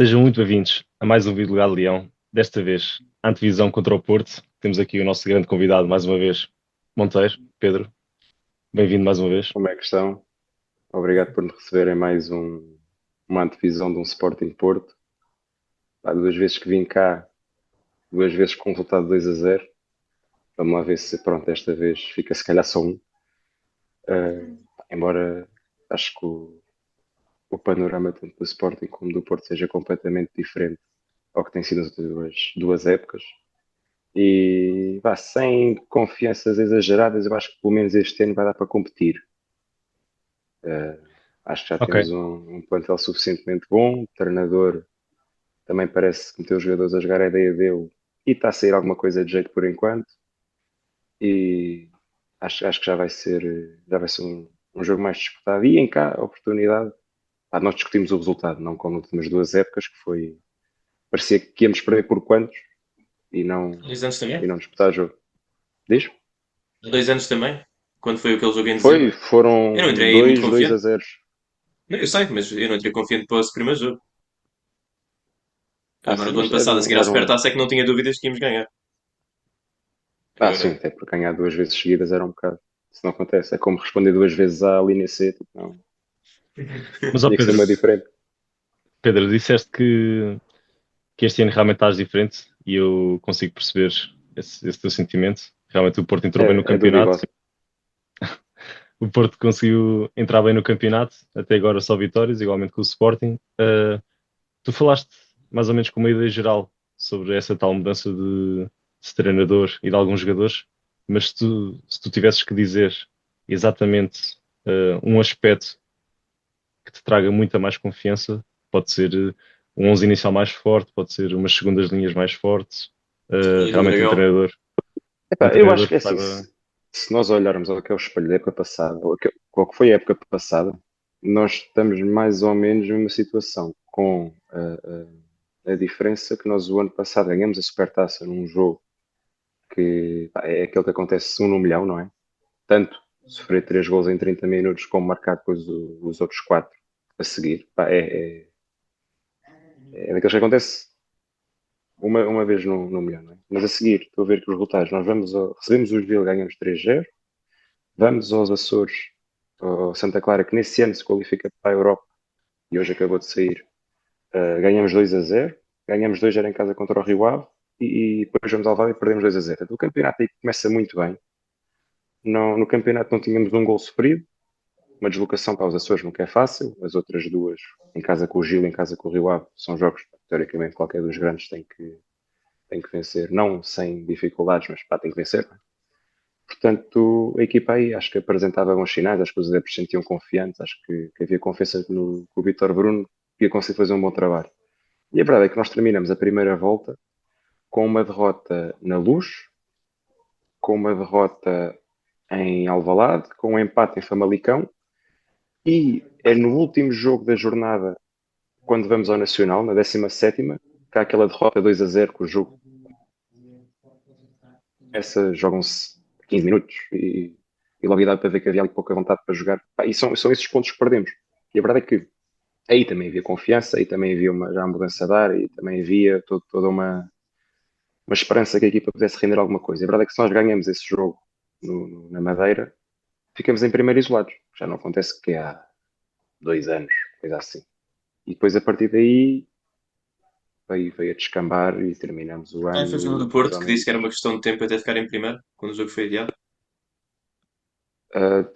Sejam muito bem-vindos a mais um vídeo Legado Leão. Desta vez, antevisão contra o Porto. Temos aqui o nosso grande convidado, mais uma vez, Monteiro. Pedro, bem-vindo mais uma vez. Como é que estão? Obrigado por me receberem mais uma antevisão de um Sporting Porto. Há duas vezes que vim cá, duas vezes com o resultado 2-0. Vamos lá ver se, pronto, desta vez fica se calhar só um. Ah, embora acho que o panorama tanto do Sporting como do Porto seja completamente diferente ao que tem sido as outras duas épocas. E vá, sem confianças exageradas, eu acho que pelo menos este ano vai dar para competir. Ah, acho que já Ok, temos um plantel suficientemente bom, treinador também parece que meteu os jogadores a jogar a ideia dele e está a sair alguma coisa de jeito por enquanto. E acho que já vai ser um jogo mais disputado. E em cá, a oportunidade. Nós discutimos o resultado, não como nas últimas duas épocas, que foi. Parecia que íamos perder por quantos e não, 2 anos e também? não disputar o jogo. Diz? Há 2 anos também? Quando foi aquele jogo em dezembro? Eu não Foram entrei aí muito dois a confiante. 0. Não, eu sei, mas eu não entrei confiante para esse primeiro jogo. Agora, Sim, do ano mas passado, a seguir à era um. Supertaça, é que não tinha dúvidas que íamos ganhar. Sim, Agora, até porque ganhar duas vezes seguidas era um bocado. Isso não acontece. É como responder duas vezes à linha C, tipo, não. mas ó Tinha que ser Pedro, uma diferente. Pedro, disseste que este ano realmente estás diferente e eu consigo perceber esse teu sentimento. Realmente o Porto entrou bem no É campeonato, duvidoso. o Porto conseguiu entrar bem no campeonato, até agora só vitórias, igualmente com o Sporting. Tu falaste mais ou menos com uma ideia geral sobre essa tal mudança de treinador e de alguns jogadores, mas se tu tivesses que dizer exatamente um aspecto que te traga muita mais confiança, pode ser um 11 inicial mais forte, pode ser umas segundas linhas mais fortes, e do realmente Dragão. Epá, eu acho treinador que é que assim, saiba. se nós olharmos ao que é o espelho da época passada, ou que foi a época passada, nós estamos mais ou menos numa situação, com a diferença que nós o ano passado ganhamos a Supertaça num jogo que é aquele que acontece um no milhão, não é? Tanto sofrer três gols em 30 minutos como marcar depois os outros quatro a seguir. É daqueles que acontece uma vez no milhão, não é? Mas a seguir, estou a ver que os resultados, recebemos os Vila, ganhamos 3-0. Vamos aos Açores, ao Santa Clara, que nesse ano se qualifica para a Europa e hoje acabou de sair. Ganhamos 2-0, ganhamos 2-0 em casa contra o Rio Ave e depois vamos ao Vale e perdemos 2-0. Portanto, o campeonato aí começa muito bem. No campeonato não tínhamos um gol sofrido, uma deslocação para os Açores nunca é fácil. As outras duas, em casa com o Gil, em casa com o Rio Ave, são jogos que, teoricamente, qualquer dos grandes tem que vencer. Não sem dificuldades, mas tem que vencer. Portanto, a equipa aí acho que apresentava bons sinais, acho que os adeptos se sentiam confiantes, acho que havia confiança no que o Vítor Bruno ia conseguir fazer um bom trabalho. E a verdade é que nós terminamos a primeira volta com uma derrota na Luz, com uma derrota em Alvalade, com um empate em Famalicão e é no último jogo da jornada, quando vamos ao Nacional, na 17ª, que há aquela derrota 2-0 que o jogo essa jogam-se 15 minutos e logo dá para ver que havia ali pouca vontade para jogar. E são esses pontos que perdemos. E a verdade é que aí também havia confiança, aí também havia já uma mudança de ar, e também havia toda uma esperança que a equipa pudesse render alguma coisa. A verdade é que se nós ganhamos esse jogo na Madeira, ficamos em primeiro isolados. Já não acontece que há 2 anos, coisa assim. E depois a partir daí veio a descambar e terminamos o Foi o jogador do ano mais Porto ou que disse menos. que era uma questão de tempo até ficar em primeiro, quando o jogo foi adiado. Ah,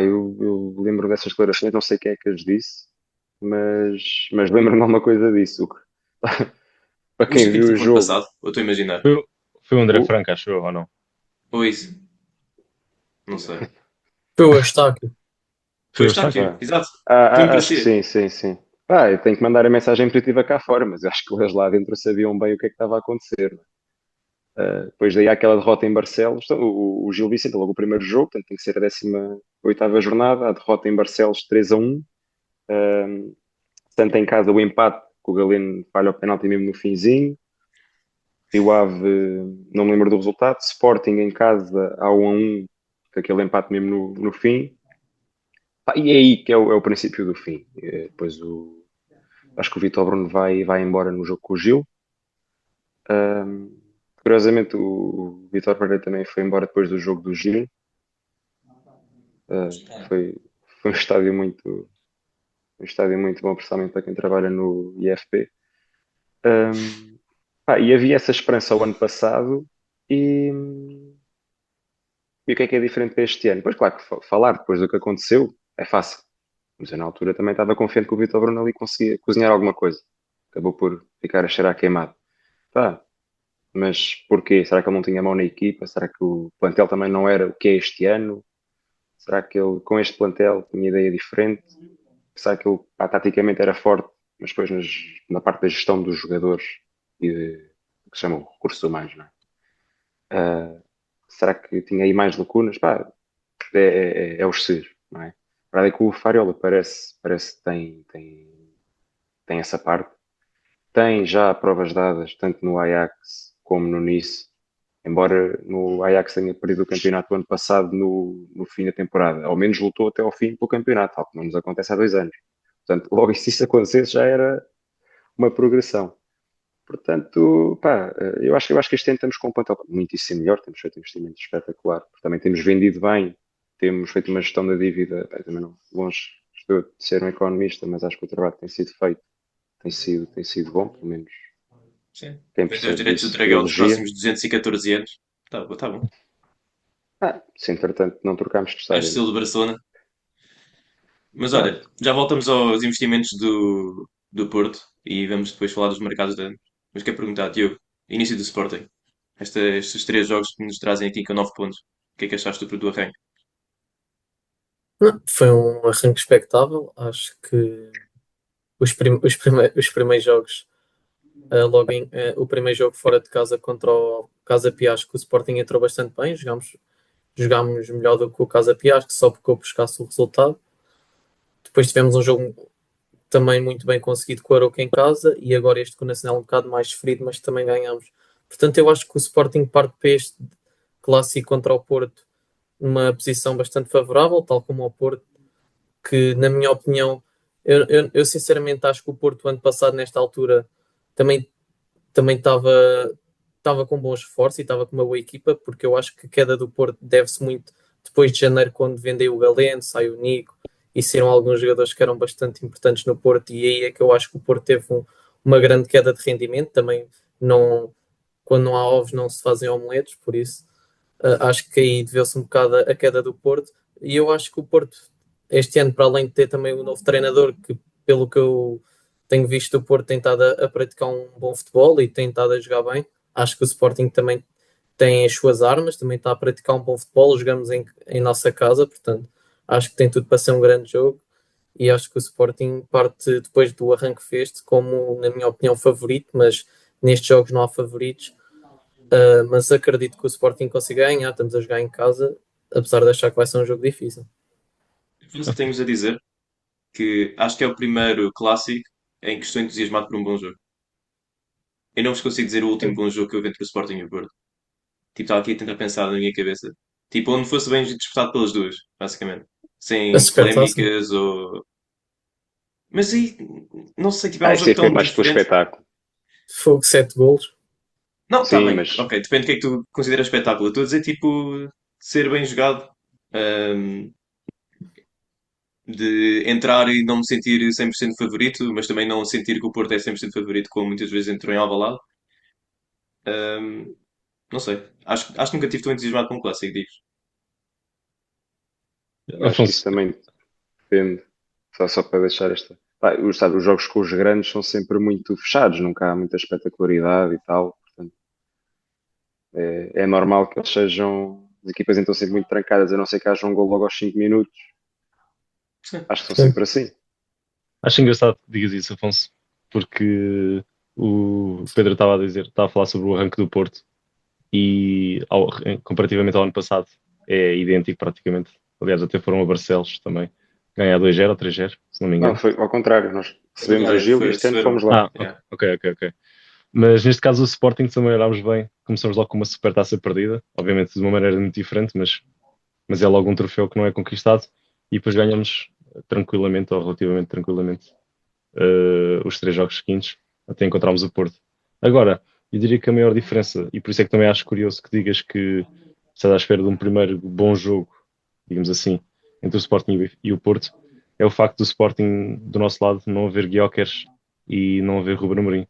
eu lembro dessas declarações, não sei quem é que as disse, mas lembro-me de alguma coisa disso. Para O quem viu o João foi o ano jogo, passado, ou estou a imaginar. Foi, foi o André o, Franco, acho eu, ou não? Ou isso, não sei. Foi o Eustáquio. Foi Foi o o Eustáquio? Estáquio, exato. Foi-me acho que parecia. sim, sim, sim. Eu tenho que mandar a mensagem positiva cá fora, mas eu acho que eles lá dentro sabiam bem o que é que estava a acontecer. Depois daí há aquela derrota em Barcelos, então, o Gil Vicente logo o primeiro jogo, portanto tem que ser a 18ª jornada, a derrota em Barcelos 3-1, tanto em casa o empate, que o Galeno falha o penalti mesmo no finzinho. Rio Ave, não me lembro do resultado. Sporting em casa há 1-1, com aquele empate mesmo no fim. E é aí que é o princípio do fim. Depois Acho que o Vitor Bruno vai embora no jogo com o Gil. Ahm, Curiosamente, o Vitor Pereira também foi embora depois do jogo do Gil. Ah, foi, foi um estádio muito bom, principalmente para quem trabalha no IFP. E havia essa esperança o ano passado e, e o que é diferente para este ano? Pois claro que falar depois do que aconteceu é fácil, mas eu na altura também estava confiante que o Vitor Bruno ali conseguia cozinhar alguma coisa. Acabou por ficar a cheirar queimado. Tá, mas porquê? Será que ele não tinha mão na equipa? Será que o plantel também não era o que é este ano? Será que ele com este plantel tinha ideia diferente? Será que ele taticamente era forte, mas depois na parte da gestão dos jogadores e o que se chama recursos humanos, não é? Ah, será que tinha aí mais lacunas? Pá, é os seus, não é? A verdade é que o Fariola parece que tem essa parte. Tem já provas dadas, tanto no Ajax como no Nice, embora no Ajax tenha perdido o campeonato do ano passado no fim da temporada. Ao menos lutou até ao fim pelo campeonato, tal como nos acontece há 2 anos. Portanto, logo se isso acontecesse já era uma progressão. Portanto, pá, eu acho que este ano estamos com um plantel muitíssimo melhor, temos feito um investimento espetacular, também temos vendido bem, temos feito uma gestão da dívida, pá, também não, longe estou de ser um economista, mas acho que o trabalho que tem sido feito tem sido bom, pelo menos Sim. quem Vender os percebe direitos do disso Dragão dos elogia. próximos 214 anos. Tá bom. Se entretanto não trocámos de É estádio, né? estilo de Barcelona. Mas olha, Exato. já voltamos aos investimentos do Porto e vamos depois falar dos mercados de ano. Mas quero perguntar, Diogo, início do Sporting. Estes 3 jogos que nos trazem aqui com 9 pontos. O que é que achaste do arranque? Não, foi um arranque expectável. Acho que os primeiros jogos, o primeiro jogo fora de casa contra o Casa Pia, acho que o Sporting entrou bastante bem. Jogámos melhor do que o Casa Pia, acho que só porque eu buscasse o resultado. Depois tivemos um jogo também muito bem conseguido com o Arouca em casa e agora este com o Nacional um bocado mais ferido, mas também ganhamos. Portanto, eu acho que o Sporting parte para este clássico contra o Porto numa posição bastante favorável, tal como o Porto, que na minha opinião, eu sinceramente acho que o Porto ano passado nesta altura também também estava com bons esforços e estava com uma boa equipa, porque eu acho que a queda do Porto deve-se muito depois de janeiro, quando vendeu o Galeno, saiu o Nico e saíram alguns jogadores que eram bastante importantes no Porto, e aí é que eu acho que o Porto teve uma grande queda de rendimento. Também não, quando não há ovos não se fazem omeletes, por isso acho que aí deveu-se um bocado a queda do Porto. E eu acho que o Porto, este ano, para além de ter também o novo treinador, que pelo que eu tenho visto, o Porto tem estado a praticar um bom futebol e tem estado a jogar bem. Acho que o Sporting também tem as suas armas, também está a praticar um bom futebol. Jogamos em nossa casa, portanto, acho que tem tudo para ser um grande jogo. E acho que o Sporting parte depois do arranque que fez como, na minha opinião, favorito, mas nestes jogos não há favoritos. Mas acredito que o Sporting consiga ganhar. Estamos a jogar em casa, apesar de achar que vai ser um jogo difícil. Por isso que temos a dizer que acho que é o primeiro clássico em que estou entusiasmado por um bom jogo. Eu não vos consigo dizer o último bom jogo que eu vi entre o Sporting e o Porto. Tipo, estava aqui a tentar pensar na minha cabeça. Tipo, onde fosse bem disputado pelas duas, basicamente. A Sem Supertaça, polémicas ou. Mas aí, não sei, tipo, é um Isso jogo aí foi tão mais pelo diferente. espetáculo. fogo 7 golos. Não, está Sim, bem, mas ok, depende do que é que tu consideras espetáculo. Eu estou a dizer, tipo, ser bem jogado, ahm, de entrar e não me sentir 100% favorito, mas também não sentir que o Porto é 100% favorito, como muitas vezes entrou em Alvalade. Ahm, não sei, acho que nunca tive tão entusiasmado com um clássico, digo. eu acho que isso Afonso, também depende. Só para deixar esta. Pá, sabe, os jogos com os grandes são sempre muito fechados, nunca há muita espetacularidade e tal. Portanto, é normal que eles sejam. As equipas então sempre muito trancadas, a não ser que haja um gol logo aos 5 minutos. Sim. Acho que são Sim. sempre assim. acho engraçado que digas isso, Afonso, porque o Pedro estava a falar sobre o arranque do Porto e comparativamente ao ano passado é idêntico praticamente. Aliás, até foram a Barcelos também. Ganhar 2-0 ou 3-0, se não me Não, engano. foi ao contrário. Nós Ao recebemos o contrário, Gil e este ano receberam. fomos lá. Ah, Yeah. ok. Mas neste caso o Sporting também olhámos bem. Começamos logo com uma supertaça perdida, obviamente de uma maneira muito diferente, mas é logo um troféu que não é conquistado e depois ganhamos tranquilamente ou relativamente tranquilamente os 3 jogos seguintes, até encontrarmos o Porto. Agora, eu diria que a maior diferença, e por isso é que também acho curioso que digas que estás à espera de um primeiro bom jogo, digamos assim, entre o Sporting e o Porto, é o facto do Sporting, do nosso lado, não haver Gyökeres e não haver Ruben Amorim.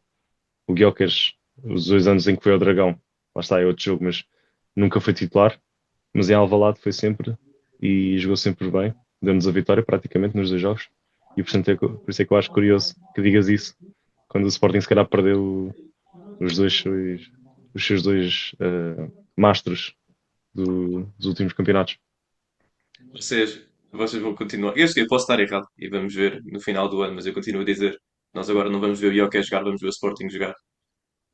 O Gyökeres, os 2 anos em que foi ao Dragão, lá está, é outro jogo, mas nunca foi titular, mas em Alvalade foi sempre e jogou sempre bem, deu-nos a vitória praticamente nos 2 jogos, e por isso é que eu acho curioso que digas isso, quando o Sporting se calhar perdeu os seus dois mastros dos últimos campeonatos. Vocês vão continuar. Eu posso estar errado e vamos ver no final do ano, mas eu continuo a dizer: nós agora não vamos ver o Ioca jogar, vamos ver o Sporting jogar.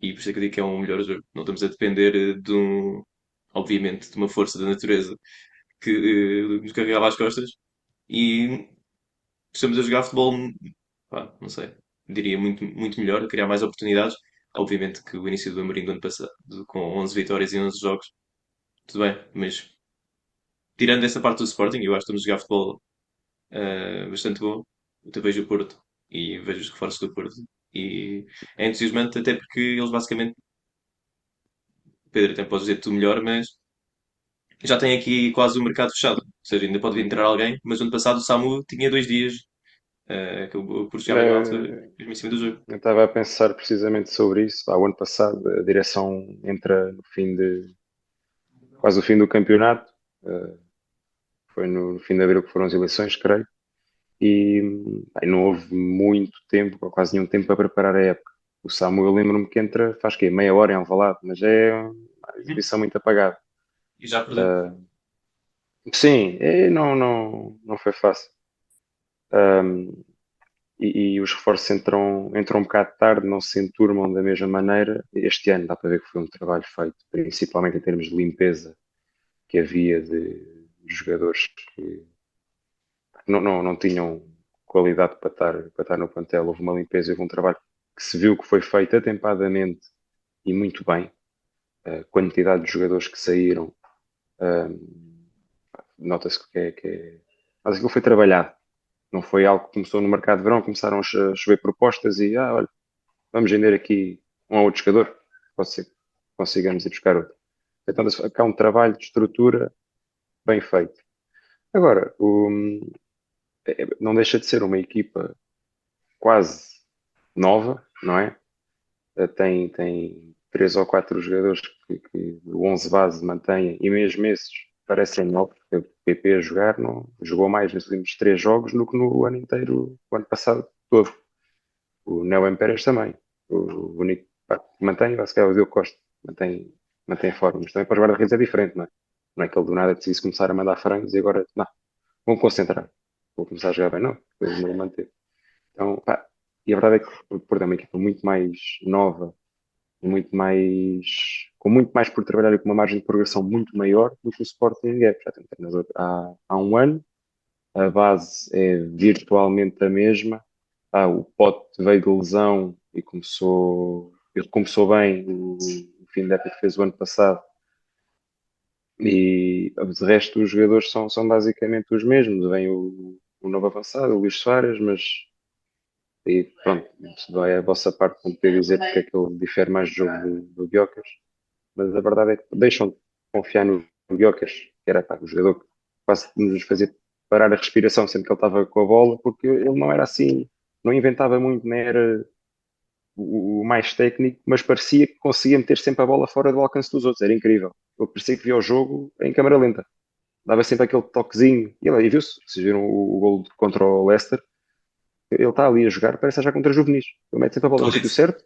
E por isso é que eu digo que é um melhor jogo. Não estamos a depender obviamente, de uma força da natureza que nos carregava às costas e estamos a jogar futebol, pá, não sei, diria muito, muito melhor, a criar mais oportunidades. Obviamente que o início do Amorim do ano passado, com 11 vitórias e 11 jogos, tudo bem, mas tirando essa parte do Sporting, eu acho que estamos a jogar futebol bastante bom. Eu vejo o Porto e vejo os reforços do Porto. E é entusiasmante até porque eles basicamente, Pedro, até podes dizer tu melhor, mas já têm aqui quase o mercado fechado. Ou seja, ainda pode vir entrar alguém, mas no ano passado o Samu tinha 2 dias, que o Porto chegava em alta, Eh, mesmo em cima do jogo. eu estava a pensar precisamente sobre isso. O ano passado a direção entra no quase o fim do campeonato. Eh, Foi no fim de abril que foram as eleições, creio. E bem, não houve muito tempo, ou quase nenhum tempo para preparar a época. O Samu, eu lembro-me que entra, faz quê? Meia hora em Alvalade, mas é uma Uhum. exibição muito apagada. E já perdeu. Ah, sim, não foi fácil. Um, e os reforços entram um bocado tarde, não se enturmam da mesma maneira. Este ano dá para ver que foi um trabalho feito, principalmente em termos de limpeza que havia de jogadores que não tinham qualidade para estar no plantel. Houve uma limpeza, houve um trabalho que se viu que foi feito atempadamente e muito bem. A quantidade de jogadores que saíram, um, nota-se mas aquilo foi trabalhado. Não foi algo que começou no mercado de verão, começaram a chover propostas e, olha, vamos vender aqui um ou outro jogador, pode ser que consigamos ir buscar outro. Então, há um trabalho de estrutura bem feito. Agora, não deixa de ser uma equipa quase nova, não é? Tem 3 ou 4 jogadores que o 11 base mantém, e mesmo esses parecem novos, porque o PP a jogar não, jogou mais nos últimos 3 jogos do que no ano inteiro, o ano passado todo. O Neo Pérez também. O único pá, que mantém, vai se calhar o Diogo Costa, mantém a forma, mas também para os guarda-redes é diferente, não é? Não é que ele do nada decidisse começar a mandar frangos e agora, não, vou concentrar, vou começar a jogar bem, não, depois não manter. Então, pá, e a verdade é que o Porto é uma equipa muito mais nova, com muito mais por trabalhar e com uma margem de progressão muito maior do que o Sporting é. Já tem um treinador há um ano, a base é virtualmente a mesma. O Pote veio de lesão e ele começou bem o fim da época que fez o ano passado. E de resto, os jogadores são basicamente os mesmos. Vem o novo avançado, o Luís Soares, mas e pronto, se vai a vossa parte com poder dizer porque é que ele difere mais do jogo do Gyökeres, mas a verdade é que deixam de confiar no Gyökeres, que era pá, o jogador que quase nos fazia parar a respiração sempre que ele estava com a bola, porque ele não era assim, não inventava muito, nem era o mais técnico, mas parecia que conseguia meter sempre a bola fora do alcance dos outros, era incrível. Ele parecia que via o jogo em câmara lenta, dava sempre aquele toquezinho, e viu-se, vocês viram o gol contra o Leicester, ele está ali a jogar, parece já contra juvenis. Ele mete sempre a bola no sítio Acredito. certo,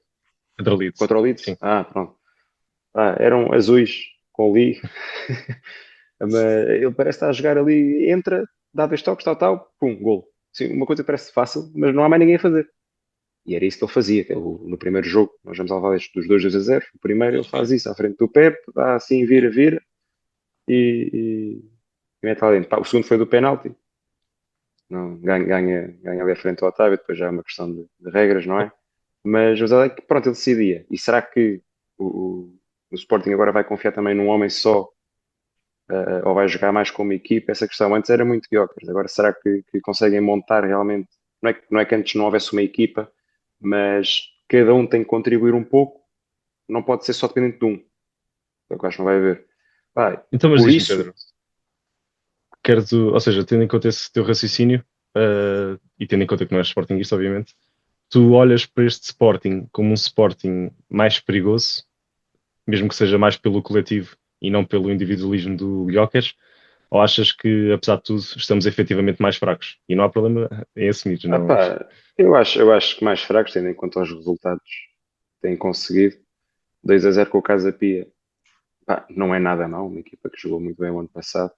Contra o Leeds. contra o Leeds. Sim. Pronto. Eram azuis com o Lee. Mas ele parece estar a jogar ali, entra, dá 2 toques, tal, pum, gol. Sim, uma coisa que parece fácil, mas não há mais ninguém a fazer. E era isso que ele fazia. No primeiro jogo, nós vamos levar dos 2-2-0. O primeiro ele faz isso à frente do Pep, dá assim, vira e mete lá dentro. O segundo foi do penalti. Não, ganha ali à frente do Otávio, depois já é uma questão de regras, não é? Mas a verdade é que, pronto, ele decidia. E será que o Sporting agora vai confiar também num homem só, ou vai jogar mais como equipa? Essa questão antes era muito Gyökeres. Agora será que conseguem montar realmente, não é que antes não houvesse uma equipa, mas cada um tem que contribuir um pouco, não pode ser só dependente de um. É o que eu acho que não vai haver. Pá, Então, mas por diz-me, isso, Pedro, ou seja, tendo em conta esse teu raciocínio, e tendo em conta que não és sportinguista, obviamente, tu olhas para este Sporting como um Sporting mais perigoso, mesmo que seja mais pelo coletivo e não pelo individualismo do Gyökeres, ou achas que, apesar de tudo, estamos efetivamente mais fracos? E não há problema em assumir, não. pá, eu acho que mais fracos, tendo em conta os resultados que têm conseguido. 2-0 com o Casa Pia, pá, não é nada mal, uma equipa que jogou muito bem o ano passado.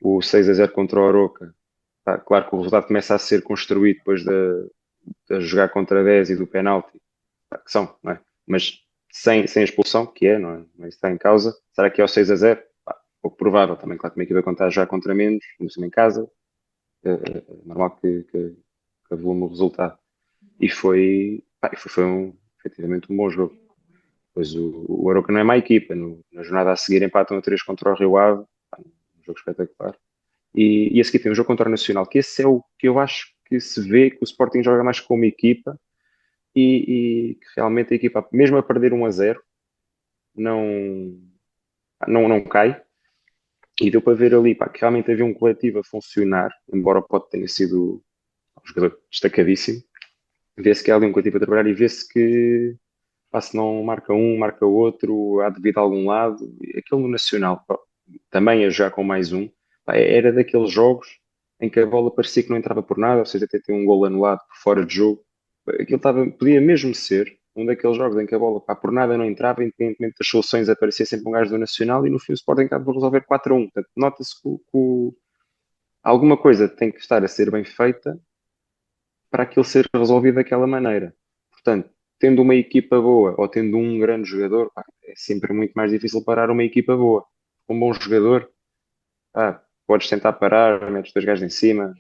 O 6-0 contra o Aroca, pá, claro que o resultado começa a ser construído depois de jogar contra 10 e do penalti, pá, que são, não é? Mas sem a expulsão, que é, não é? Não é isso que está em causa. Será que é o 6-0? Pá, pouco provável também, claro que uma equipa quando está a jogar contra menos, ainda assim em casa, é normal que evolua o resultado. E efetivamente um bom jogo. Pois o Aroca não é má equipa. Na jornada a seguir empatam a 3 contra o Rio Ave. Pá, um jogo espetacular. E a seguir tem um jogo contra o Nacional, que esse é o que eu acho que se vê que o Sporting joga mais como equipa e que realmente a equipa, mesmo a perder 1-0, não, não cai. E deu para ver ali pá, que realmente havia um coletivo a funcionar, embora o Pote tenha sido um jogador destacadíssimo. Vê-se que há ali um coletivo a trabalhar e vê-se que pá, se não marca um, marca outro, há de vir de algum lado. Aquele no Nacional, pá, também a jogar com mais um, pá, era daqueles jogos em que a bola parecia que não entrava por nada, ou seja, até tem um gol anulado por fora de jogo. Aquilo podia mesmo ser um daqueles jogos em que a bola pá, por nada não entrava, independentemente das soluções, aparecia sempre um gajo do Nacional e no fim o Sporting acaba por resolver 4-1. Portanto, nota-se que alguma coisa tem que estar a ser bem feita para aquilo ser resolvido daquela maneira. Portanto, tendo uma equipa boa ou tendo um grande jogador, pá, é sempre muito mais difícil parar uma equipa boa. Um bom jogador, podes tentar parar, metes dois gajos em cima,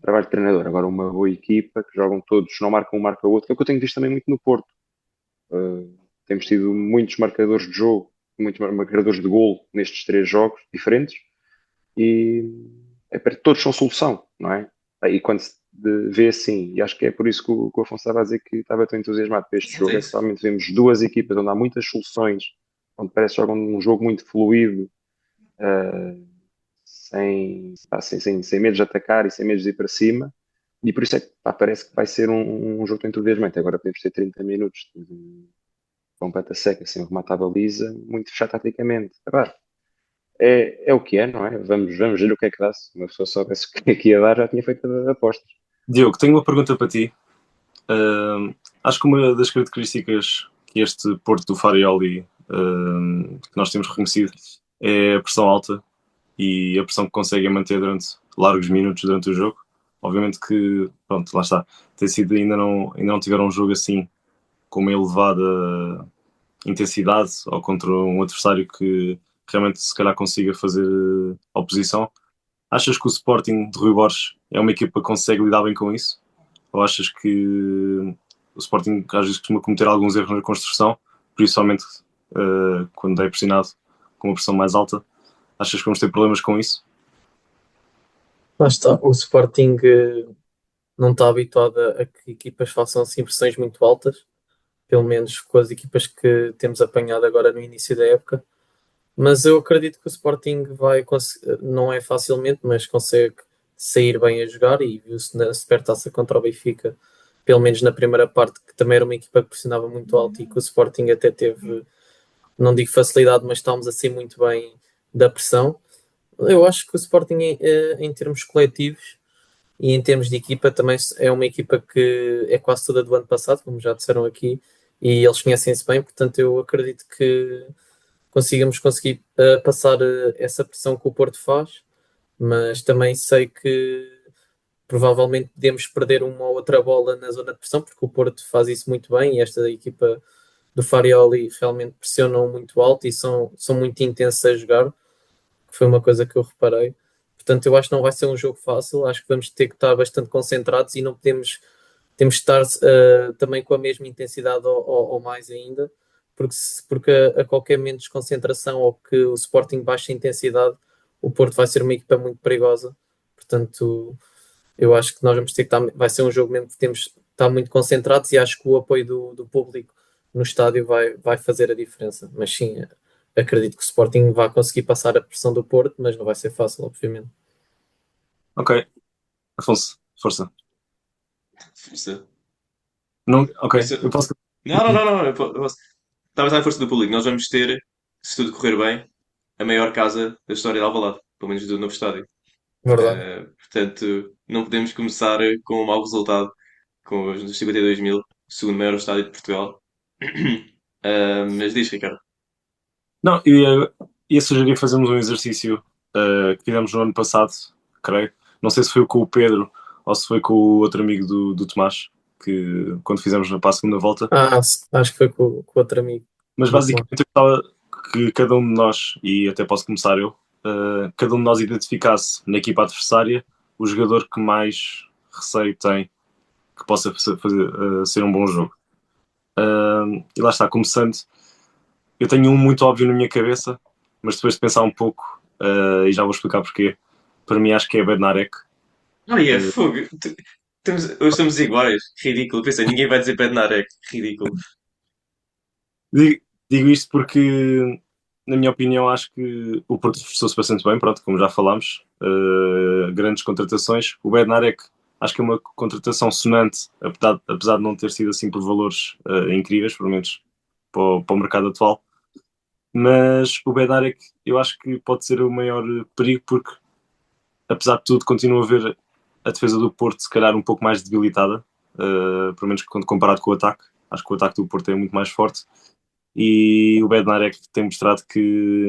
trabalho de treinador. Agora, uma boa equipa que jogam todos, não marca um, marca o outro, que é o que eu tenho visto também muito no Porto. Temos tido muitos marcadores de jogo, muitos marcadores de gol nestes três jogos diferentes e todos são solução, não é? E quando se vê assim, e acho que é por isso que o Afonso estava a dizer que estava tão entusiasmado para este Exato, jogo, é é que isso. realmente vemos duas equipas onde há muitas soluções, onde parece que jogam um jogo muito fluido, ah, sem medo de atacar e sem medo de ir para cima, e por isso é que parece que vai ser um jogo de entusiasmante. Agora podemos ter 30 minutos de completa seca, sem rematar a baliza, muito fechado taticamente. Epá, é o que é, não é? Vamos ver o que é que dá. Se uma pessoa soubesse o que é que ia dar, já tinha feito apostas. Diogo, tenho uma pergunta para ti. Acho que uma das características que este Porto do Farioli que nós temos reconhecido é a pressão alta e a pressão que conseguem manter durante largos minutos durante o jogo. Obviamente que, pronto, lá está. Tem sido, ainda não tiveram um jogo assim com uma elevada intensidade ou contra um adversário que realmente se calhar consiga fazer oposição. Achas que o Sporting de Rui Borges é uma equipa que consegue lidar bem com isso? Ou achas que o Sporting às vezes costuma cometer alguns erros na construção, principalmente quando é pressionado com uma pressão mais alta? Achas que vamos ter problemas com isso? Lá está, o Sporting não está habituado a que equipas façam assim pressões muito altas, pelo menos com as equipas que temos apanhado agora no início da época. Mas eu acredito que o Sporting vai não é facilmente, mas consegue sair bem a jogar e viu-se na Supertaça contra o Benfica, pelo menos na primeira parte, que também era uma equipa que pressionava muito alto e que o Sporting até teve, não digo facilidade, mas estávamos a sair muito bem da pressão. Eu acho que o Sporting, em termos coletivos e em termos de equipa, também é uma equipa que é quase toda do ano passado, como já disseram aqui, e eles conhecem-se bem, portanto eu acredito que consigamos conseguir passar essa pressão que o Porto faz, mas também sei que provavelmente podemos perder uma ou outra bola na zona de pressão, porque o Porto faz isso muito bem e esta equipa do Farioli realmente pressionam muito alto e são muito intensos a jogar, que foi uma coisa que eu reparei. Portanto, eu acho que não vai ser um jogo fácil, acho que vamos ter que estar bastante concentrados e não temos de estar também com a mesma intensidade ou mais ainda, porque a qualquer momento de desconcentração ou que o Sporting baixe a intensidade, o Porto vai ser uma equipa muito perigosa. Portanto, Eu acho que nós vamos ter que estar, vai ser um jogo mesmo que temos de estar muito concentrados e acho que o apoio do público no estádio vai fazer a diferença. Mas sim, acredito que o Sporting vai conseguir passar a pressão do Porto, mas não vai ser fácil, obviamente. Ok. Afonso, força. Força. Não, ok, Força. eu posso. Não. Eu posso. Estava a estar em força do público. Nós vamos ter, se tudo correr bem, a maior casa da história de Alvalade, pelo menos do novo estádio. Verdade. Portanto, não podemos começar com um mau resultado, com os 52 mil, o segundo maior estádio de Portugal. Mas diz, Ricardo. Não, ia sugerir fazermos um exercício que fizemos no ano passado, creio. Não sei se foi com o Pedro ou se foi com o outro amigo do Tomás, que quando fizemos para a segunda volta. Acho que foi com outro amigo. Mas do basicamente eu gostava que cada um de nós, e até posso começar eu, cada um de nós identificasse na equipa adversária o jogador que mais receio tem que possa ser um bom jogo. E lá está, começando, eu tenho um muito óbvio na minha cabeça, mas depois de pensar um pouco, e já vou explicar porquê, para mim acho que é Bednarek. Ai, é fogo. Hoje estamos iguais. Ridículo. Pensei, ninguém vai dizer Bednarek. Ridículo. Digo isto porque, na minha opinião, acho que o Porto reforçou-se bastante bem, pronto, como já falámos, grandes contratações. O Bednarek acho que é uma contratação sonante, apesar de não ter sido assim por valores incríveis, pelo menos para o mercado atual. Mas o Bednarek eu acho que pode ser o maior perigo porque, apesar de tudo, continua a ver a defesa do Porto se calhar um pouco mais debilitada, pelo menos quando comparado com o ataque. Acho que o ataque do Porto é muito mais forte e o Bednarek tem mostrado que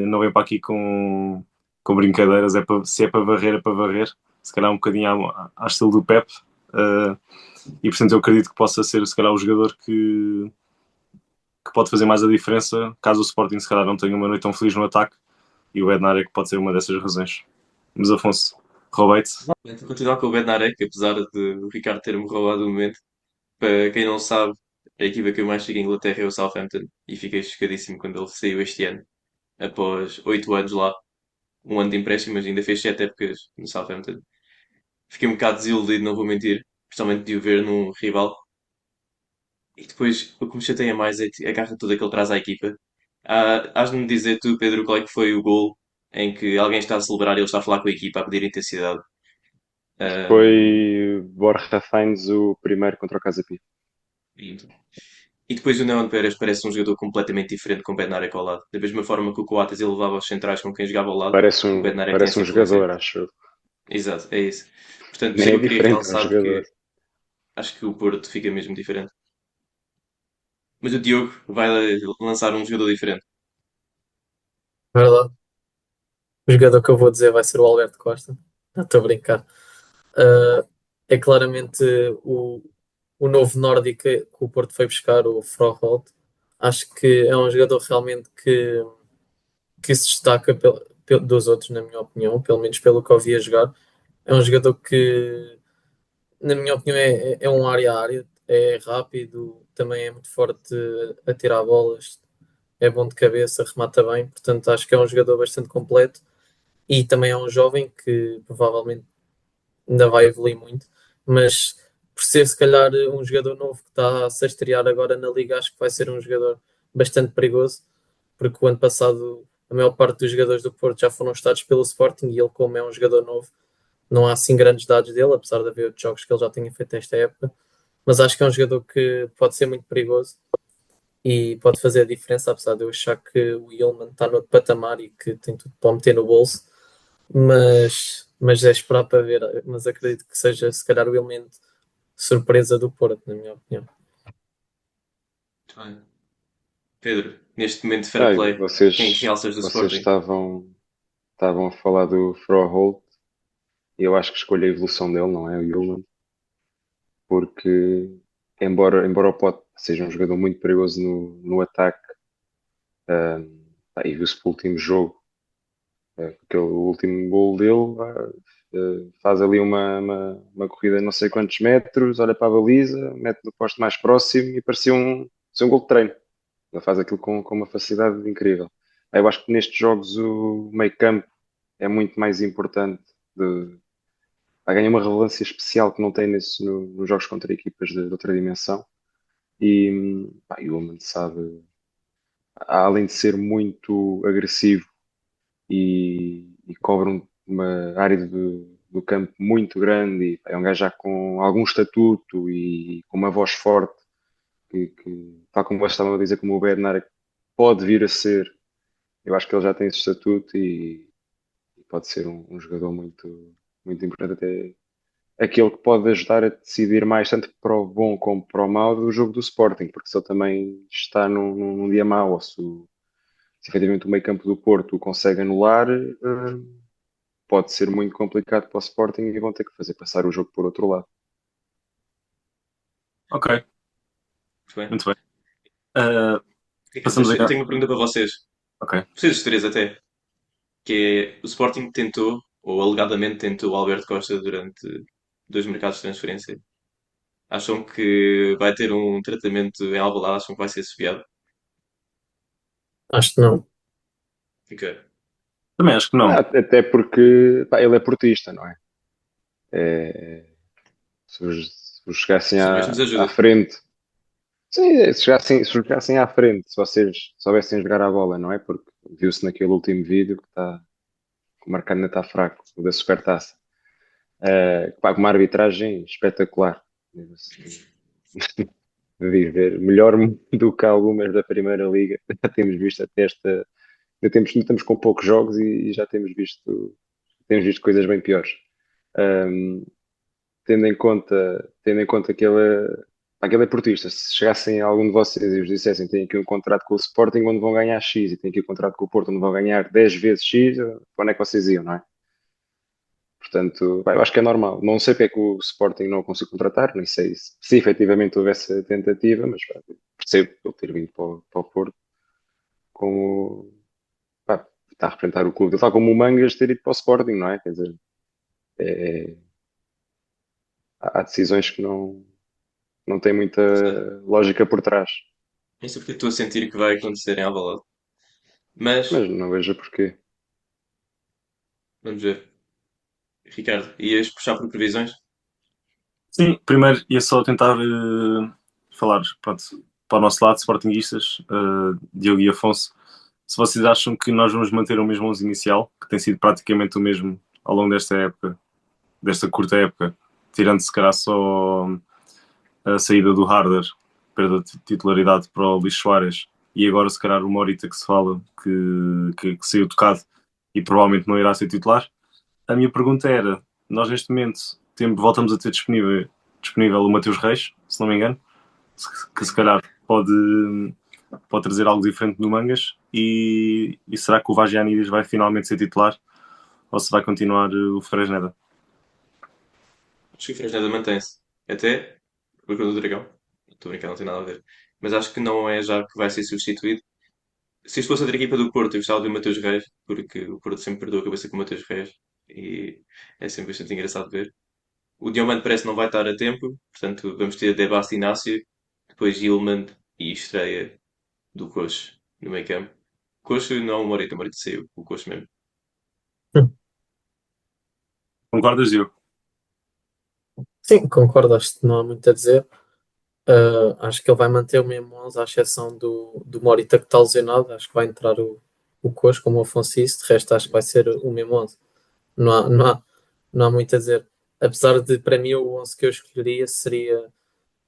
não vem para aqui com brincadeiras, se é para varrer, é para varrer, se calhar um bocadinho ao estilo do Pep, e portanto eu acredito que possa ser se calhar o jogador que pode fazer mais a diferença caso o Sporting se calhar não tenha uma noite tão feliz no ataque, e o Bednarek pode ser uma dessas razões. Mas Afonso, roubei-te. Vou continuar com o Bednarek, apesar de o Ricardo ter-me roubado o momento. Para quem não sabe, a equipa que eu mais sigo em Inglaterra é o Southampton e fiquei chocadíssimo quando ele saiu este ano, após 8 anos lá, um ano de empréstimo, mas ainda fez 7 épocas no Southampton. Fiquei um bocado desiludido, não vou mentir, principalmente de o ver num rival. E depois, o que me chateia mais é a garra toda que ele traz à equipa. Has de me dizer tu, Pedro, qual é que foi o gol em que alguém está a celebrar e ele está a falar com a equipa a pedir intensidade? Ah, Foi Borja Sainz o primeiro contra o Casa Pia. e, e depois o Neon Pérez parece um jogador completamente diferente com o Bednarek ao lado. Da mesma forma que o Coates ele levava os centrais com quem jogava ao lado, o Bednarek tem Parece essa um influência. jogador, acho eu. Exato, é isso. Portanto, por isso é Nem que é eu queria diferente, é um realçar jogador. que acho que o Porto fica mesmo diferente. Mas o Diogo vai lançar um jogador diferente. Verdade. O jogador que eu vou dizer vai ser o Alberto Costa. Não estou a brincar. É claramente o novo nórdico que o Porto foi buscar, o Froholt. Acho que é um jogador realmente que se destaca dos outros, na minha opinião, pelo menos pelo que eu vi a jogar. É um jogador que, na minha opinião, é um área a área, é rápido, também é muito forte a tirar bolas, é bom de cabeça, remata bem. Portanto, acho que é um jogador bastante completo e também é um jovem que provavelmente ainda vai evoluir muito, mas por ser se calhar um jogador novo que está a se estrear agora na Liga, acho que vai ser um jogador bastante perigoso, porque o ano passado a maior parte dos jogadores do Porto já foram estados pelo Sporting e ele, como é um jogador novo, não há assim grandes dados dele, apesar de haver outros jogos que ele já tenha feito esta época, mas acho que é um jogador que pode ser muito perigoso e pode fazer a diferença, apesar de eu achar que o Yilmaz está no outro patamar e que tem tudo para meter no bolso, mas é esperar para ver. Mas acredito que seja, se calhar, o elemento surpresa do Porto, na minha opinião. Muito bem. Pedro, neste momento de fair play, quem realças do Vocês Sporting? estavam a falar do Froholt e eu acho que escolhi a evolução dele, não é? O Yulman, porque embora o Pote seja um jogador muito perigoso no ataque, e viu-se pelo último jogo, aquele último gol dele, faz ali uma corrida de não sei quantos metros, olha para a baliza, mete no posto mais próximo e parecia ser um gol de treino. Ele faz aquilo com uma facilidade incrível. Eu acho que nestes jogos o meio campo é muito mais importante ganha uma relevância especial que não tem nos jogos contra equipas de outra dimensão. E pá, e o Omen sabe, além de ser muito agressivo e cobre uma área do campo muito grande, e pá, é um gajo já com algum estatuto e com uma voz forte, tal como vocês estavam a dizer, como o Bernard pode vir a ser, eu acho que ele já tem esse estatuto e pode ser um jogador muito importante, até aquele que pode ajudar a decidir mais, tanto para o bom como para o mau, do jogo do Sporting, porque se ele também está num dia mau, ou se efetivamente o meio campo do Porto o consegue anular, pode ser muito complicado para o Sporting e vão ter que fazer passar o jogo por outro lado. Ok, Muito bem. muito bem. Uh, Passamos Eu aí. tenho uma pergunta para vocês. Ok. Vocês os três até. Que é, o Sporting tentou, ou alegadamente tentou, o Alberto Costa durante 2 mercados de transferência. Acham que vai ter um tratamento em Alvalade? Acham que vai ser subiado? Acho que não. Fica. Também acho que não. Até porque pá, ele é portista, não é? É, se os chegassem Sim, mas nos à ajuda. frente, sim, se jogassem à frente, se vocês soubessem jogar a bola, não é? Porque viu-se naquele último vídeo que o Marcano ainda está fraco, o da Supertaça. Pá, com uma arbitragem espetacular. Devia ver melhor do que algumas da Primeira Liga. Já temos visto até esta. Ainda estamos com poucos jogos e já temos visto coisas bem piores. Um, tendo em conta que ele é portista, se chegassem a algum de vocês e vos dissessem que têm aqui um contrato com o Sporting onde vão ganhar X e têm aqui um contrato com o Porto onde vão ganhar 10 vezes X, para onde é que vocês iam, não é? Portanto, pá, eu acho que é normal. Não sei porque é que o Sporting não conseguiu contratar, nem sei se efetivamente houve essa tentativa, mas pá, percebo ele ter vindo para o Porto como, pá, está a representar o clube, tal como o Mangas ter ido para o Sporting, não é? Quer dizer, é- há decisões que não têm muita lógica por trás, Isso porque estou a sentir que vai acontecer em Alvalade. Mas, mas não vejo porquê. vamos ver. Ricardo, ias puxar por previsões? Sim, primeiro ia só tentar falar, pronto, para o nosso lado, sportinguistas, Diogo e Afonso, se vocês acham que nós vamos manter o mesmo 11 inicial, que tem sido praticamente o mesmo ao longo desta época, desta curta época, tirando se calhar só a saída do Harder, perda de titularidade para o Luís Soares, e agora se calhar o Morita que se fala que saiu tocado e provavelmente não irá ser titular. A minha pergunta era, nós neste momento voltamos a ter disponível o Mateus Reis, se não me engano, que se calhar pode trazer algo diferente no Mangas, e será que o Vagianides vai finalmente ser titular ou se vai continuar o Fresneda? Acho que o Fresneda mantém-se. Até por causa do Dragão. Estou a brincar, não tem nada a ver. Mas acho que não é já que vai ser substituído. Se isto fosse outra equipa do Porto, eu gostava de ver o Mateus Reis, porque o Porto sempre perdeu a cabeça com o Mateus Reis. E é sempre bastante engraçado ver. O Diomande parece que não vai estar a tempo, portanto vamos ter Debast Inácio, depois Gilman e estreia do Coxo no meio campo. Coxo não, o Morita saiu, o Coxo mesmo. Concordas, Diogo? Sim, concordo, acho que não há muito a dizer. Acho que ele vai manter o mesmo 11, à exceção do Morita que está lesionado. Acho que vai entrar o Coxo como o Afonso disse. De resto, acho que vai ser o mesmo 11. Não há muito a dizer. Apesar de, para mim, o 11 que eu escolheria seria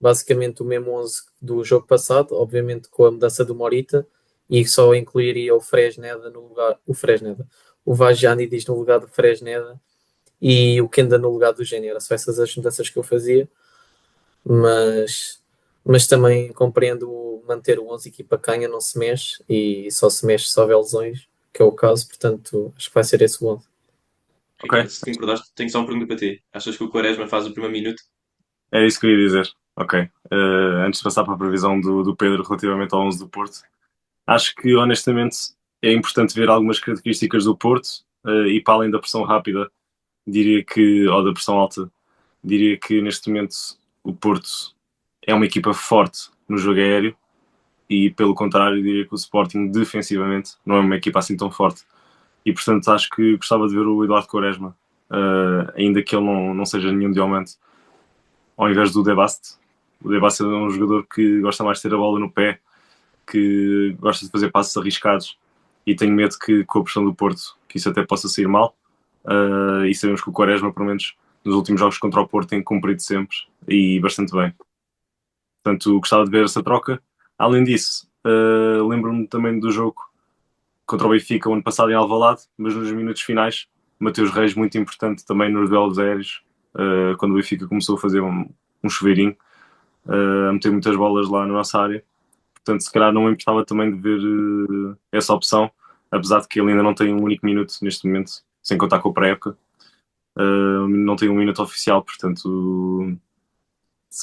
basicamente o mesmo 11 do jogo passado, obviamente com a mudança do Morita, e só incluiria o Fresneda no lugar. O Fresneda. O Vajani diz no lugar do Fresneda e o Kenda no lugar do Género. São essas as mudanças que eu fazia, mas também compreendo manter o 11 equipa canha, não se mexe e só se mexe se houver lesões, que é o caso, portanto acho que vai ser esse o 11. Ok, Ricardo, se concordaste, tenho só uma pergunta para ti. Achas que o Quaresma faz o primeiro minuto? é isso que eu ia dizer. Ok. Antes de passar para a previsão do Pedro relativamente ao 11 do Porto, acho que honestamente é importante ver algumas características do Porto, e para além da pressão rápida, diria que, ou da pressão alta, diria que neste momento o Porto é uma equipa forte no jogo aéreo e pelo contrário diria que o Sporting defensivamente não é uma equipa assim tão forte, e portanto acho que gostava de ver o Eduardo Quaresma ainda que ele não seja nenhum diamante, ao invés do De Bast. O De Bast é um jogador que gosta mais de ter a bola no pé, que gosta de fazer passos arriscados, e tenho medo que com a pressão do Porto que isso até possa sair mal. E sabemos que o Quaresma, pelo menos nos últimos jogos contra o Porto, tem cumprido sempre e bastante bem. Portanto, gostava de ver essa troca. Além disso, lembro-me também do jogo contra o Benfica o ano passado em Alvalade, mas nos minutos finais, Mateus Reis, muito importante também nos duelos aéreos, quando o Benfica começou a fazer um chuveirinho, a meter muitas bolas lá na nossa área. Portanto, se calhar não me importava também de ver essa opção, apesar de que ele ainda não tem um único minuto neste momento, sem contar com a pré-época. Não tem um minuto oficial, portanto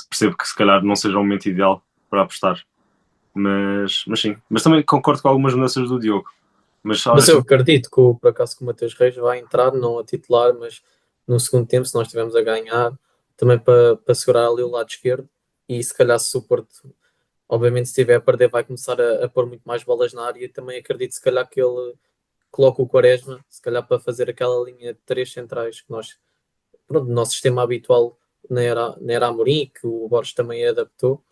percebo que se calhar não seja o momento ideal para apostar. Mas sim, mas também concordo com algumas mudanças do Diogo. Mas eu acredito que por acaso que o Mateus Reis vai entrar, não a titular, mas no segundo tempo, se nós estivermos a ganhar, também para segurar ali o lado esquerdo. E se calhar se o Porto, obviamente, se estiver a perder, vai começar a pôr muito mais bolas na área. E também acredito se calhar que ele coloca o Quaresma, se calhar para fazer aquela linha de três centrais que nós, pronto, o nosso sistema habitual na era Amorim, que o Borges também adaptou.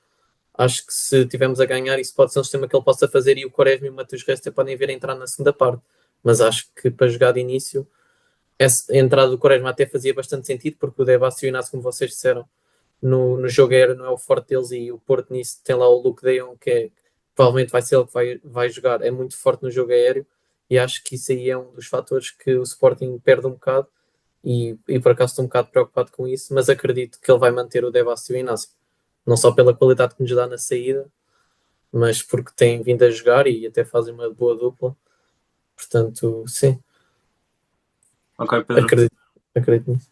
Acho que se tivermos a ganhar, isso pode ser um sistema que ele possa fazer e o Quaresma e o Matheus Resta podem vir a entrar na segunda parte. Mas acho que para jogar de início, a entrada do Quaresma até fazia bastante sentido, porque o Debassi e o Inácio, como vocês disseram, no jogo aéreo não é o forte deles e o Porto nisso tem lá o Luke de Jong, provavelmente vai ser ele que vai jogar, é muito forte no jogo aéreo e acho que isso aí é um dos fatores que o Sporting perde um bocado e por acaso estou um bocado preocupado com isso, mas acredito que ele vai manter o Debassi e o Inácio. Não só pela qualidade que nos dá na saída, mas porque têm vindo a jogar e até fazem uma boa dupla. Portanto, sim, Ok, Pedro. acredito nisso.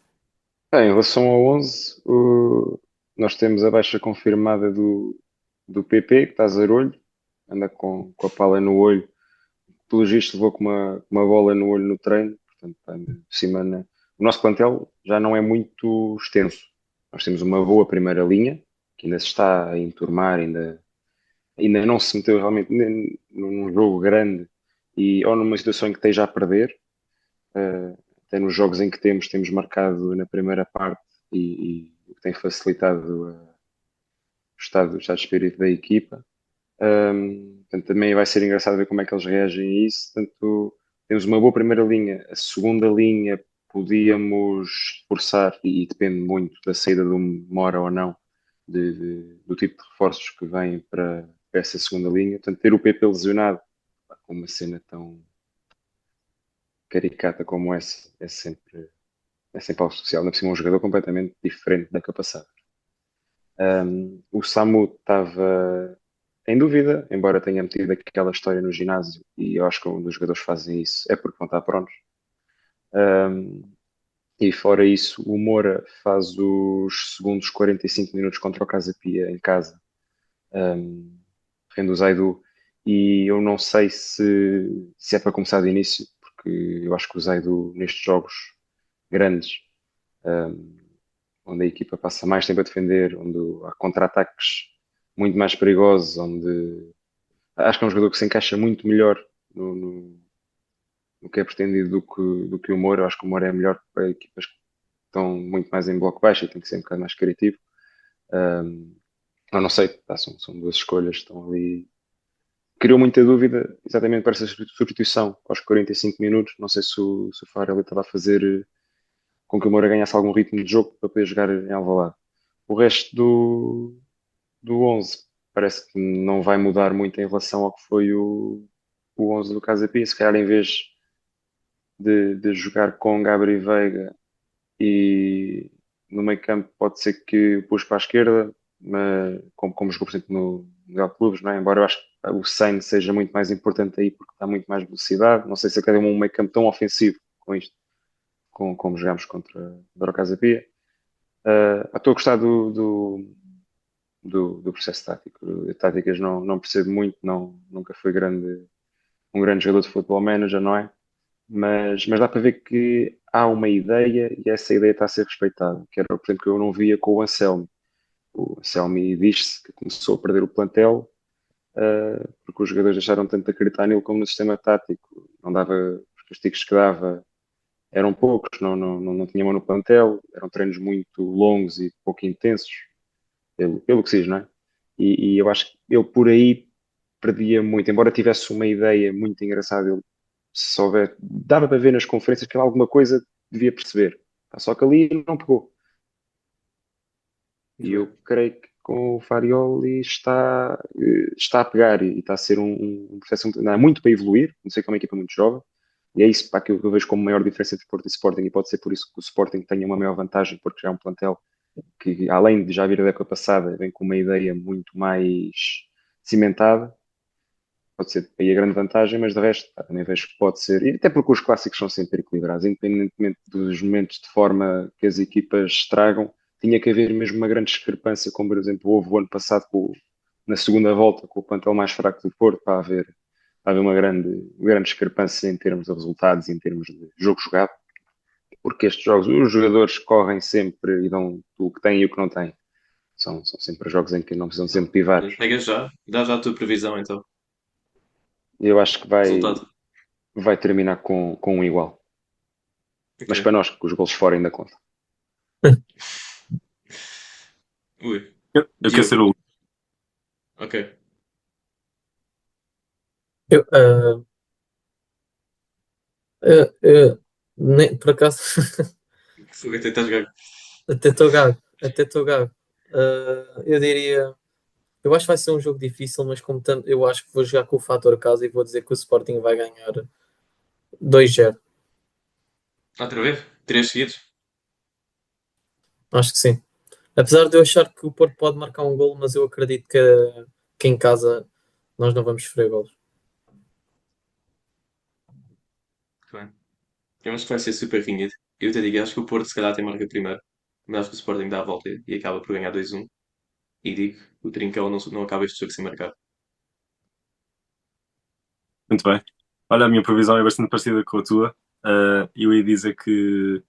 Em relação ao 11, nós temos a baixa confirmada do PP, que está a zarolho, anda com a pala no olho, pelo visto levou com uma bola no olho no treino, portanto, anda por cima o nosso plantel já não é muito extenso. Nós temos uma boa primeira linha, que ainda se está a enturmar, ainda não se meteu realmente num jogo grande ou numa situação em que esteja a perder. Até nos jogos em que temos marcado na primeira parte e o que tem facilitado o estado de espírito da equipa. Portanto, também vai ser engraçado ver como é que eles reagem a isso. Portanto, temos uma boa primeira linha. A segunda linha podíamos forçar, e depende muito da saída do Mora ou não, do tipo de reforços que vêm para essa segunda linha. Portanto, ter o PP lesionado, com uma cena tão caricata como essa, é sempre algo especial. Ainda por cima, um jogador completamente diferente da capacidade. O Samu estava em dúvida, embora tenha metido aquela história no ginásio, e eu acho que um dos jogadores fazem isso é porque vão estar prontos. E fora isso, o Moura faz os segundos 45 minutos contra o Casa Pia em casa, rende o Zaidu, e eu não sei se é para começar de início, porque eu acho que o Zaidu nestes jogos grandes, onde a equipa passa mais tempo a defender, onde há contra-ataques muito mais perigosos, onde acho que é um jogador que se encaixa muito melhor no que é pretendido do que o Moura. Eu acho que o Moura é melhor para equipas que estão muito mais em bloco baixo e tem que ser um bocado mais criativo. Eu não sei, são duas escolhas que estão ali. Criou muita dúvida exatamente para essa substituição aos 45 minutos. Não sei se o Farrell estava a fazer com que o Moura ganhasse algum ritmo de jogo para poder jogar em Alvalade. O resto do 11 parece que não vai mudar muito em relação ao que foi o 11 do Casa Pia. Se calhar, em vez de jogar com Gabriel Veiga e no meio campo, pode ser que pus para a esquerda, mas como jogou, por exemplo, no Mundial de Clubes, não é? Embora eu acho que o Sainz seja muito mais importante aí porque dá muito mais velocidade. Não sei se é cada um meio campo tão ofensivo com isto, como jogámos contra o Casa Pia. Estou a gostar do processo tático. De táticas não percebo muito, nunca fui um grande jogador de futebol manager, não é? Mas dá para ver que há uma ideia e essa ideia está a ser respeitada, que era, por exemplo, que eu não via com o Anselmi. O Anselmi diz-se que começou a perder o plantel, porque os jogadores deixaram tanto de acreditar nele como no sistema tático. Não dava os castigos que dava, eram poucos, não tinha mão no plantel, eram treinos muito longos e pouco intensos, pelo que se diz, não é? E eu acho que ele por aí perdia muito, embora tivesse uma ideia muito engraçada, ele, se souber, dava para ver nas conferências que ele alguma coisa devia perceber. Pá, só que ali não pegou. Muito E bem. eu creio que com o Farioli está a pegar e está a ser um processo não há muito para evoluir. Não sei que é uma equipa muito jovem. E é isso para que eu vejo como maior diferença entre Porto e Sporting. E pode ser por isso que o Sporting tenha uma maior vantagem, porque já é um plantel que, além de já vir da época passada, vem com uma ideia muito mais cimentada. Pode ser aí a grande vantagem, mas de resto, pá, também vejo que pode ser. E até porque os clássicos são sempre equilibrados, independentemente dos momentos de forma que as equipas tragam, tinha que haver mesmo uma grande discrepância, como por exemplo houve o ano passado na segunda volta, com o plantel mais fraco do Porto, para haver uma grande discrepância em termos de resultados e em termos de jogo jogado, porque estes jogos, os jogadores correm sempre e dão o que têm e o que não têm. São sempre jogos em que não precisam sempre pivados. Pega já, dá já a tua previsão então. E eu acho que Resultado. vai terminar com um igual. Mas para Ok. nós, que os golos fora ainda contam. Ui. Eu quero ser Diogo. o. Ok. Eu, ah, por acaso, Fogo a tentar jogar. até estou gago, até estou gago. Eu diria, eu acho que vai ser um jogo difícil, mas como tanto, eu acho que vou jogar com o fator casa e vou dizer que o Sporting vai ganhar 2-0. Outra vez? Três seguidos? Acho que sim. Apesar de eu achar que o Porto pode marcar um golo, mas eu acredito que em casa nós não vamos sofrer golos. Muito bem. Eu acho que vai ser super renhido. Eu te digo, acho que o Porto se calhar até marca primeiro. Mas acho que o Sporting dá a volta e acaba por ganhar 2-1. E digo, o Trincão não acaba este jogo sem marcar. Muito bem. Olha, a minha previsão é bastante parecida com a tua. Eu ia dizer que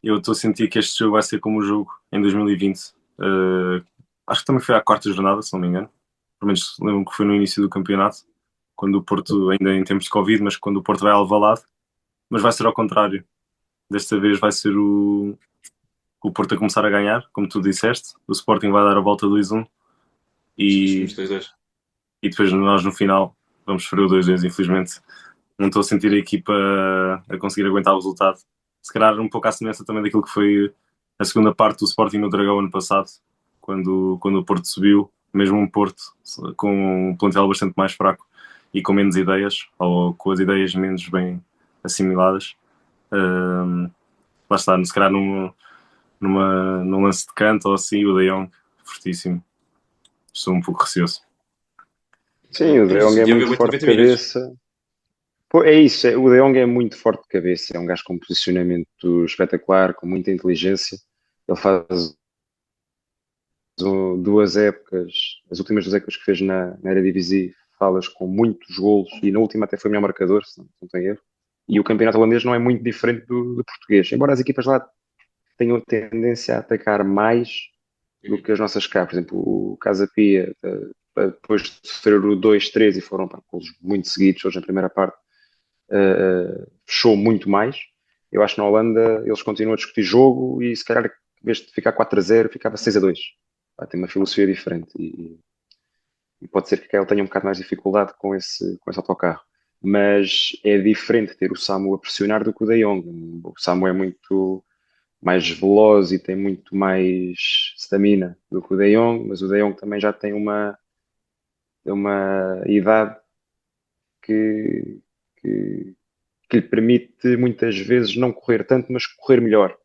eu estou a sentir que este jogo vai ser como o jogo em 2020. Acho que também foi à quarta jornada, se não me engano. Pelo menos lembro que foi no início do campeonato, quando o Porto, ainda em tempos de Covid, mas quando o Porto vai ao Alvalade. Mas vai ser ao contrário. Desta vez vai ser o Porto a começar a ganhar, como tu disseste. O Sporting vai dar a volta 2-1 Acho que seguimos e, 2-2. e depois nós no final vamos sofrer o 2-2, infelizmente. Não estou a sentir a equipa a conseguir aguentar o resultado. Se calhar um pouco à semelhança também daquilo que foi a segunda parte do Sporting no Dragão ano passado, quando o Porto subiu, mesmo um Porto com um plantel bastante mais fraco e com menos ideias, ou com as ideias menos bem assimiladas. Um, Lá está, se calhar num lance de canto ou assim, o De Jong, fortíssimo. Estou um pouco receoso. Muito Sim, bem. o De Temos Jong é Diogo muito aguenta forte 90 de minutos. cabeça. Pô, é isso, o De Jong é muito forte de cabeça. É um gajo com um posicionamento espetacular, com muita inteligência. Ele faz duas épocas, as últimas duas épocas que fez na Eredivisie, falas com muitos golos e na última até foi melhor marcador, se não tem erro. E o campeonato holandês não é muito diferente do português, embora as equipas lá tenham tendência a atacar mais do Uhum. que as nossas cá. Por exemplo, o Casa Pia, depois de sofrer o 2-3 e foram para golos muito seguidos, hoje na primeira parte, fechou muito mais. Eu acho que na Holanda eles continuam a discutir jogo e se calhar em vez de ficar 4-0 ficava 6-2. Tem uma filosofia diferente e pode ser que ele tenha um bocado mais dificuldade com esse autocarro. Mas é diferente ter o Samu a pressionar do que o De Jong. O Samu é muito mais veloz e tem muito mais stamina do que o De Jong, mas o De Jong também já tem uma idade que, que, que lhe permite muitas vezes não correr tanto, mas correr melhor,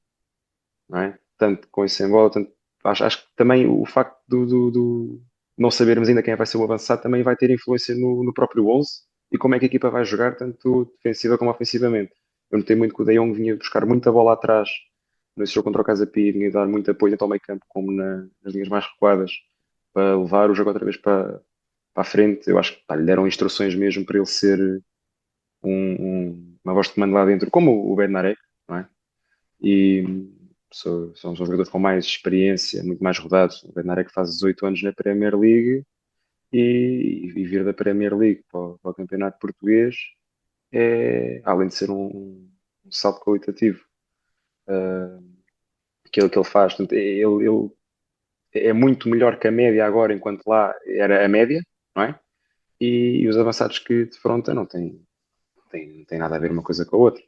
não é? Tanto com isso em bola, acho que também o facto do não sabermos ainda quem vai ser o avançado também vai ter influência no próprio 11 e como é que a equipa vai jogar, tanto defensiva como ofensivamente. Eu notei muito que o De Jong vinha buscar muita bola atrás nesse jogo contra o Casa Pia, vinha dar muito apoio tanto ao meio campo como nas linhas mais recuadas para levar o jogo outra vez para a frente. Eu acho que lhe deram instruções mesmo para ele ser uma voz de comando lá dentro, como o Bednarek, não é? E são jogadores com mais experiência, muito mais rodados. O Bednarek faz 18 anos na Premier League e vir da Premier League para o campeonato português além de ser um um salto qualitativo. Aquilo que ele faz. Portanto, ele é muito melhor que a média agora, enquanto lá era a média, não é? E os avançados que defronta não tem nada a ver uma coisa com a outra.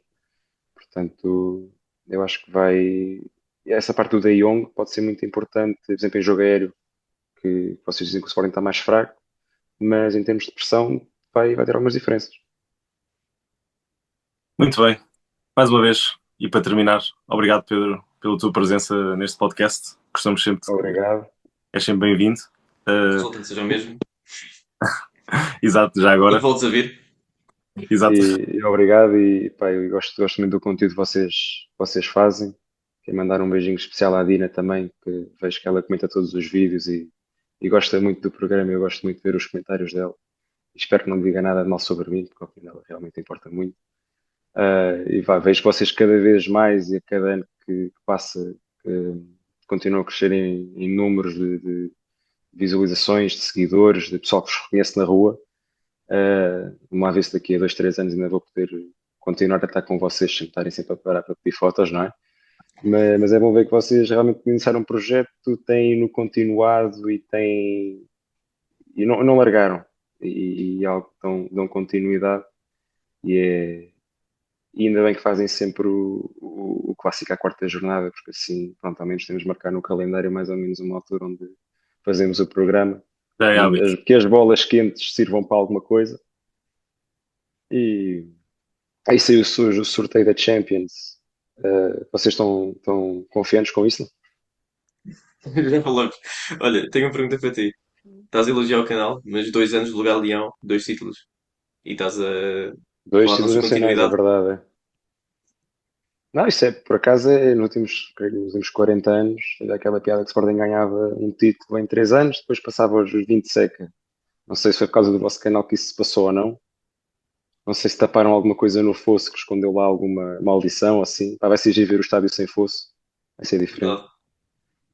Portanto, eu acho que vai. Essa parte do De Jong pode ser muito importante, por exemplo, em jogo aéreo, que vocês dizem que o Sporting está mais fraco, mas em termos de pressão vai ter algumas diferenças. Muito bem. Mais uma vez, e para terminar, obrigado, Pedro, pela tua presença neste podcast. Gostamos sempre de... Obrigado. És sempre bem-vindo. Resulta que seja o mesmo. Exato, já E agora. voltes a vir. Exato. E obrigado e pá, eu gosto muito do conteúdo que vocês fazem. Quero mandar um beijinho especial à Dina também, que vejo que ela comenta todos os vídeos e gosta muito do programa. Eu gosto muito de ver os comentários dela. Espero que não diga nada de mal sobre mim, porque a opinião dela realmente importa muito. Vejo que vocês cada vez mais e a cada ano que passa continuam a crescer em números de visualizações, de seguidores, de pessoal que vos reconhece na rua. Uma vez daqui a 2, 3 anos ainda vou poder continuar a estar com vocês sem estarem sempre a parar para pedir fotos, não é? Mas é bom ver que vocês realmente iniciaram um projeto, têm no continuado e não largaram e algo que dão continuidade e ainda bem que fazem sempre o clássico à quarta jornada, porque assim, pronto, ao menos temos de marcar no calendário mais ou menos uma altura onde fazemos o programa, Já é hábito. que as bolas quentes sirvam para alguma coisa. E aí saiu o sorteio da Champions. Vocês estão confiantes com isso? Já falamos. Olha, tenho uma pergunta para ti. Estás a elogiar o canal, mas 2 anos de lugar Leão, 2 títulos. E estás a Dois falar de títulos nossa nacionais, é continuidade. verdade. Não, isso é, por acaso, nos últimos 40 anos, era aquela piada que o Sporting ganhava um título em 3 anos, depois passava os 20 seca. Não sei se foi por causa do vosso canal que isso se passou ou não. Não sei se taparam alguma coisa no fosso que escondeu lá alguma maldição ou assim. Vai ser giro ver o estádio sem fosso. Vai ser diferente. Verdade.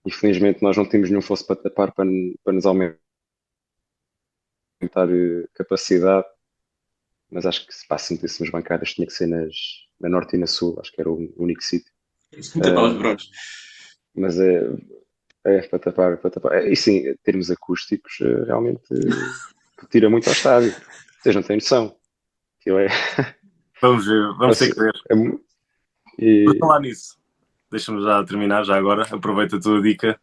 Infelizmente nós não temos nenhum fosso para tapar para nos aumentar capacidade. Mas acho que se metêssemos bancadas tinha que ser na Norte e na Sul. Acho que era o único sítio. Tapar os buracos. Mas é para tapar, para tapar. E sim, em termos acústicos, realmente tira muito ao estádio. Vocês não têm noção. Aquilo é. Vamos ver, vamos ter que ver. Por E, falar nisso, deixa-me já terminar, já agora, aproveita a tua dica.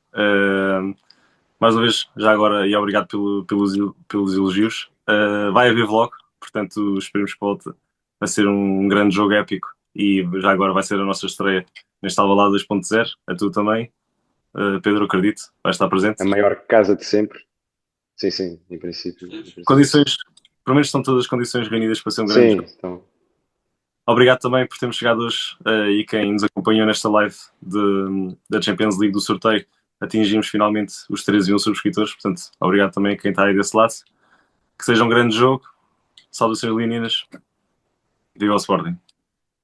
Mais uma vez, já agora, e obrigado pelos elogios. Vai haver vlog, portanto, esperemos que volte a ser um grande jogo épico e já agora vai ser a nossa estreia neste Alvalade 2.0. A tu também, Pedro, acredito, vai estar presente. a maior casa de sempre. Sim, sim, em princípio. Condições, pelo menos estão todas as condições reunidas para ser um grande Sim, jogo. então. Obrigado também por termos chegado hoje e quem nos acompanhou nesta live da Champions League do sorteio. Atingimos finalmente os 13 mil subscritores, portanto, obrigado também a quem está aí desse lado. Que seja um grande jogo. Saudações leoninas. Viva o Sporting.